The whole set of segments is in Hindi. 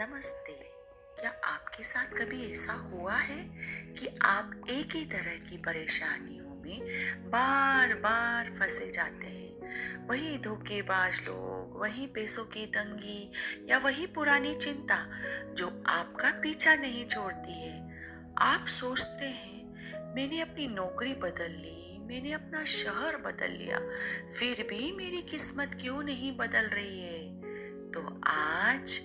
नमस्ते। क्या आपके साथ कभी ऐसा हुआ है कि आप एक ही तरह की परेशानियों में बार बार फंसे जाते हैं? वही धोखेबाज लोग, वही पैसों की तंगी या वही पुरानी चिंता जो आपका पीछा नहीं छोड़ती है। आप सोचते हैं मैंने अपनी नौकरी बदल ली, मैंने अपना शहर बदल लिया, फिर भी मेरी किस्मत क्यों नहीं बदल रही है? तो आज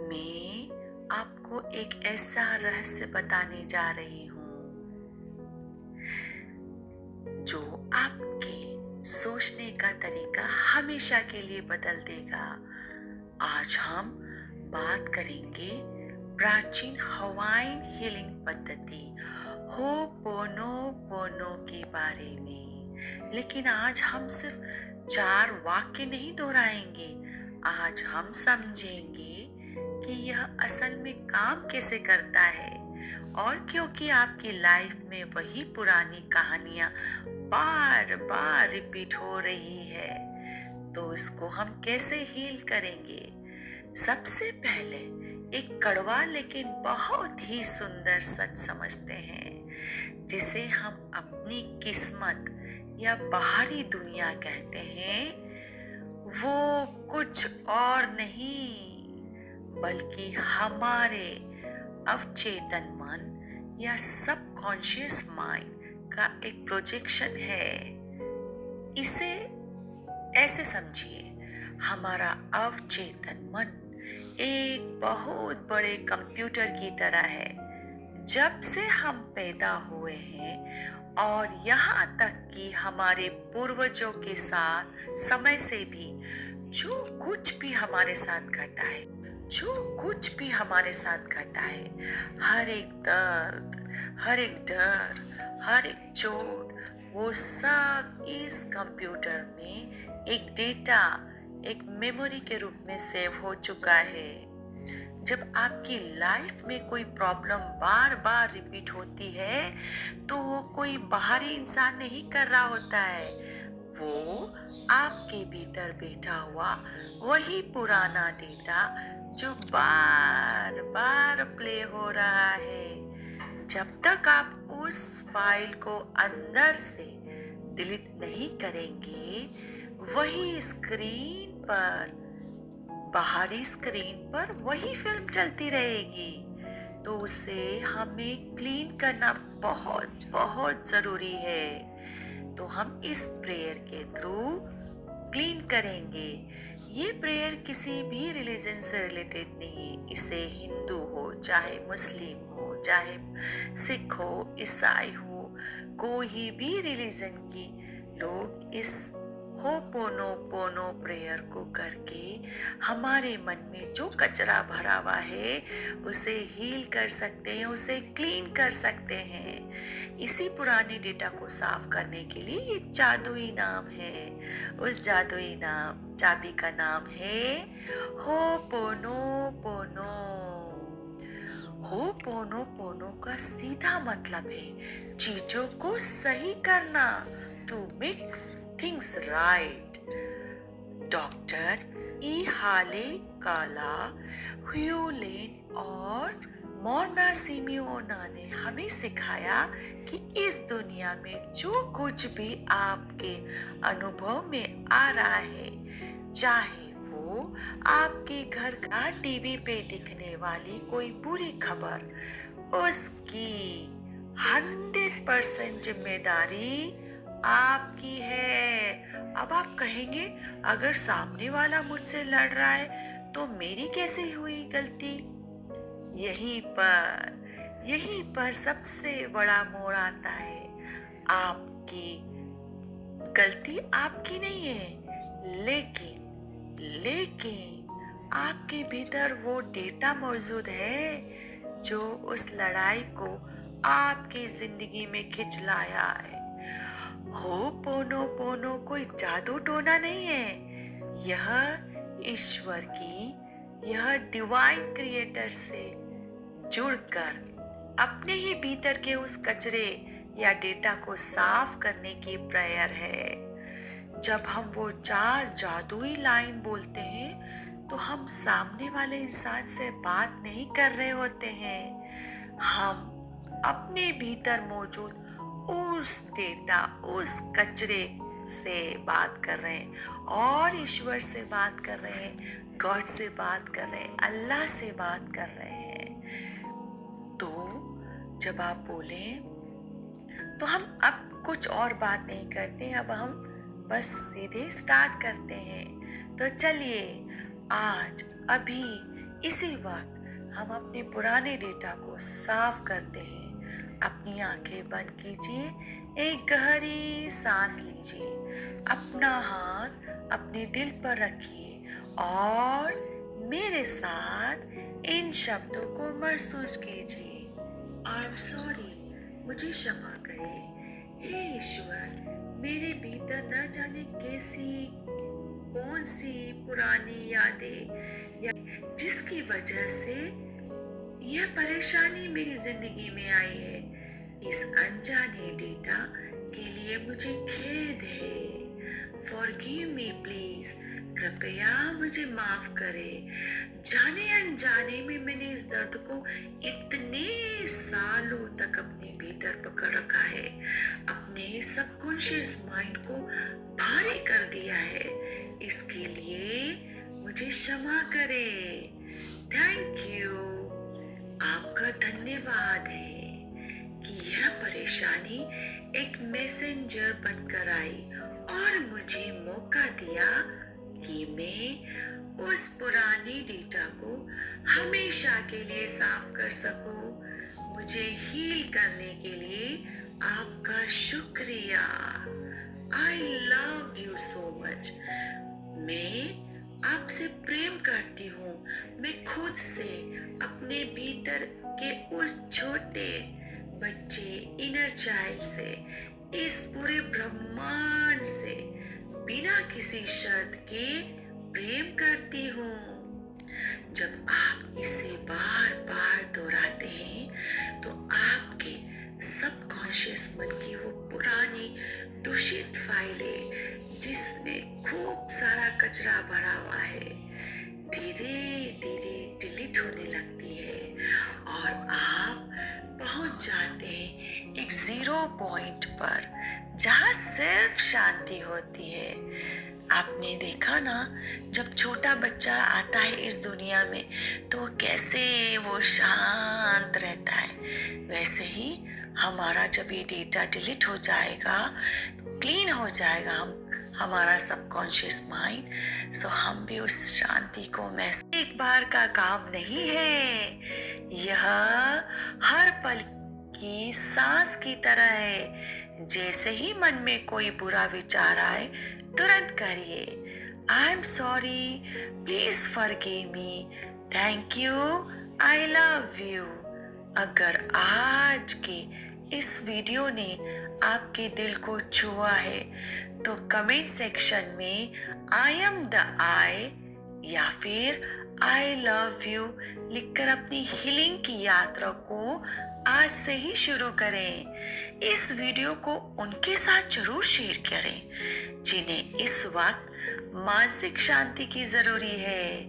मैं आपको एक ऐसा रहस्य बताने जा रही हूँ जो आपके सोचने का तरीका हमेशा के लिए बदल देगा। आज हम बात करेंगे प्राचीन हवाइन हीलिंग पद्धति होपोनोपोनो के बारे में। लेकिन आज हम सिर्फ 4 वाक्य नहीं दोहराएंगे, आज हम समझेंगे कि यह असल में काम कैसे करता है। और क्योंकि आपकी लाइफ में वही पुरानी कहानियां बार बार रिपीट हो रही है, तो इसको हम कैसे हील करेंगे? सबसे पहले एक कड़वा लेकिन बहुत ही सुंदर सच समझते हैं, जिसे हम अपनी किस्मत या बाहरी दुनिया कहते हैं। वो कुछ और नहीं बल्कि हमारे अवचेतन मन या सबकॉन्शियस माइंड का एक प्रोजेक्शन है। इसे ऐसे समझिए, हमारा अवचेतन मन एक बहुत बड़े कंप्यूटर की तरह है। जब से हम पैदा हुए हैं और यहाँ तक कि हमारे पूर्वजों के साथ समय से भी जो कुछ भी हमारे साथ घटा है, जो कुछ भी हमारे साथ घटा है, हर एक दर्द, हर एक डर, हर एक चोट, वो सब इस कंप्यूटर में एक डेटा, एक मेमोरी के रूप में सेव हो चुका है। जब आपकी लाइफ में कोई प्रॉब्लम बार बार रिपीट होती है, तो वो कोई बाहरी इंसान नहीं कर रहा होता है, वो आपके भीतर बैठा हुआ वही पुराना डेटा जो बार बार प्ले हो रहा है। जब तक आप उस फाइल को अंदर से डिलीट नहीं करेंगे, वही स्क्रीन पर, बाहरी स्क्रीन पर वही फिल्म चलती रहेगी। तो उसे हमें क्लीन करना बहुत बहुत जरूरी है। तो हम इस प्रेयर के थ्रू क्लीन करेंगे। ये प्रेयर किसी भी रिलीजन से रिलेटेड नहीं है। इसे हिंदू हो, चाहे मुस्लिम हो, चाहे सिख हो, ईसाई हो, कोई भी रिलीजन की लोग इस होपोनोपोनो प्रेयर को करके हमारे मन में जो कचरा भरा हुआ है उसे हील कर सकते हैं, उसे क्लीन कर सकते हैं। इसी पुराने डेटा को साफ करने के लिए ये जादुई नाम है। उस जादुई नाम, चाबी का नाम है होपोनोपोनो। होपोनोपोनो का सीधा मतलब है चीजों को सही करना, to make things right. Doctor ई हाले काला, ह्यूलेन और मोर्ना सिमियोना ने हमें सिखाया कि इस दुनिया में जो कुछ भी आपके अनुभव में आ रहा है, चाहे वो आपके घर का टीवी पे दिखने वाली कोई बुरी खबर, उसकी 100% जिम्मेदारी आपकी है। अब आप कहेंगे, अगर सामने वाला मुझसे लड़ रहा है तो मेरी कैसे हुई गलती? यहीं पर सबसे बड़ा मोड़ आता है। आपकी गलती आपकी नहीं है, लेकिन आपके भीतर वो डेटा मौजूद है जो उस लड़ाई को आपकी जिंदगी में खिंच लाया है। होपोनोपोनो कोई जादू टोना नहीं है। यह ईश्वर की, यह डिवाइन क्रिएटर से जुड़कर अपने ही भीतर के उस कचरे या डेटा को साफ करने की प्रेयर है। जब हम वो 4 जादुई लाइन बोलते हैं, तो हम सामने वाले इंसान से बात नहीं कर रहे होते हैं। हम अपने भीतर मौजूद उस डेटा, उस कचरे से बात कर रहे हैं और ईश्वर से बात कर रहे हैं, गॉड से बात कर रहे हैं, अल्लाह से बात कर रहे हैं। तो जब आप बोले तो हम अब कुछ और बात नहीं करते, अब हम बस सीधे स्टार्ट करते हैं। तो चलिए आज अभी इसी वक्त हम अपने पुराने डेटा को साफ करते हैं। अपनी आंखें बंद कीजिए, एक गहरी सांस लीजिए, अपना हाथ अपने दिल पर रखिए और मेरे साथ इन शब्दों को महसूस कीजिए। आई एम सॉरी, मुझे क्षमा करें। हे ईश्वर, मेरे भीतर न जाने कौन सी पुरानी यादें या जिसकी वजह से यह परेशानी मेरी जिंदगी में आई है। इस अनजाने डेटा के लिए मुझे खेद है। फॉरगिव मी प्लीज, कृपया मुझे माफ करें। जाने अनजाने में मैंने इस दर्द को इतने सालों तक अपने भीतर पकड़ रखा है, अपने सबकॉन्शियस माइंड को भारी कर दिया है। इसके लिए मुझे क्षमा करें। थैंक यू, आपका धन्यवाद है कि यह परेशानी एक मैसेंजर बनकर आई और मुझे मौका दिया कि मैं उस पुरानी डेटा को हमेशा के लिए साफ कर सकूं। मुझे हील करने के लिए आपका शुक्रिया। I love you so much. मैं आपसे प्रेम करती हूँ। मैं खुद से, अपने भीतर के उस छोटे बच्चे इनर चाइल्ड से, इस पूरे ब्रह्मांड से बिना किसी शर्त के प्रेम करती हूँ। जब आप इसे बार बार दोहराते हैं तो आपके सबकॉन्शियस मन की वो पुरानी दूषित फाइलें जिसमें खूब सारा कचरा भरा हुआ है, धीरे धीरे डिलीट होने लगती है और आप पहुंच जाते हैं एक जीरो पॉइंट पर जहां सिर्फ शांति होती है। आपने देखा ना, जब छोटा बच्चा आता है इस दुनिया में तो कैसे वो शांत रहता है, वैसे ही हमारा जब ये डेटा डिलीट हो जाएगा, क्लीन हो जाएगा हमारा सबकॉन्शियस माइंड, सो हम भी उस शांति को महसूस। एक बार का काम नहीं है, यह हर पल की सांस की तरह है। जैसे ही मन में कोई बुरा विचार आए तुरंत करिए I am sorry, please forgive me, thank you, I love you. अगर आज के इस वीडियो ने आपके दिल को छुआ है तो कमेंट सेक्शन में आई एम द आई या फिर आई लव यू लिखकर अपनी हीलिंग की यात्रा को आज से ही शुरू करें। इस वीडियो को उनके साथ जरूर शेयर करें जिन्हें इस वक्त मानसिक शांति की जरूरी है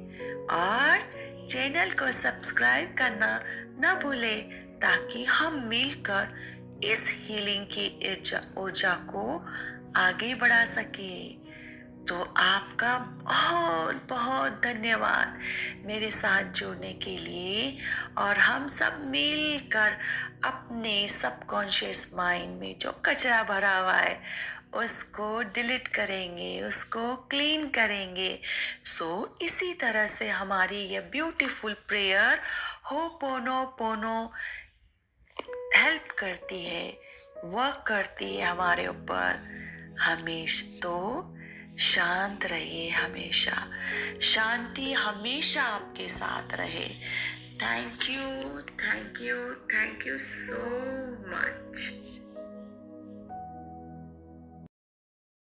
और चैनल को सब्सक्राइब करना न भूलें ताकि हम मिलकर इस हीलिंग की ऊर्जा को आगे बढ़ा सके। तो आपका बहुत बहुत धन्यवाद मेरे साथ जुड़ने के लिए और हम सब मिलकर अपने सबकॉन्शियस माइंड में जो कचरा भरा हुआ है उसको डिलीट करेंगे, उसको क्लीन करेंगे। सो इसी तरह से हमारी यह ब्यूटीफुल प्रेयर होपोनोपोनो हेल्प करती है, वर्क करती है हमारे ऊपर। हमेशा तो शांत रहिए, हमेशा शांति हमेशा आपके साथ रहे। Thank you, thank you, thank you so much.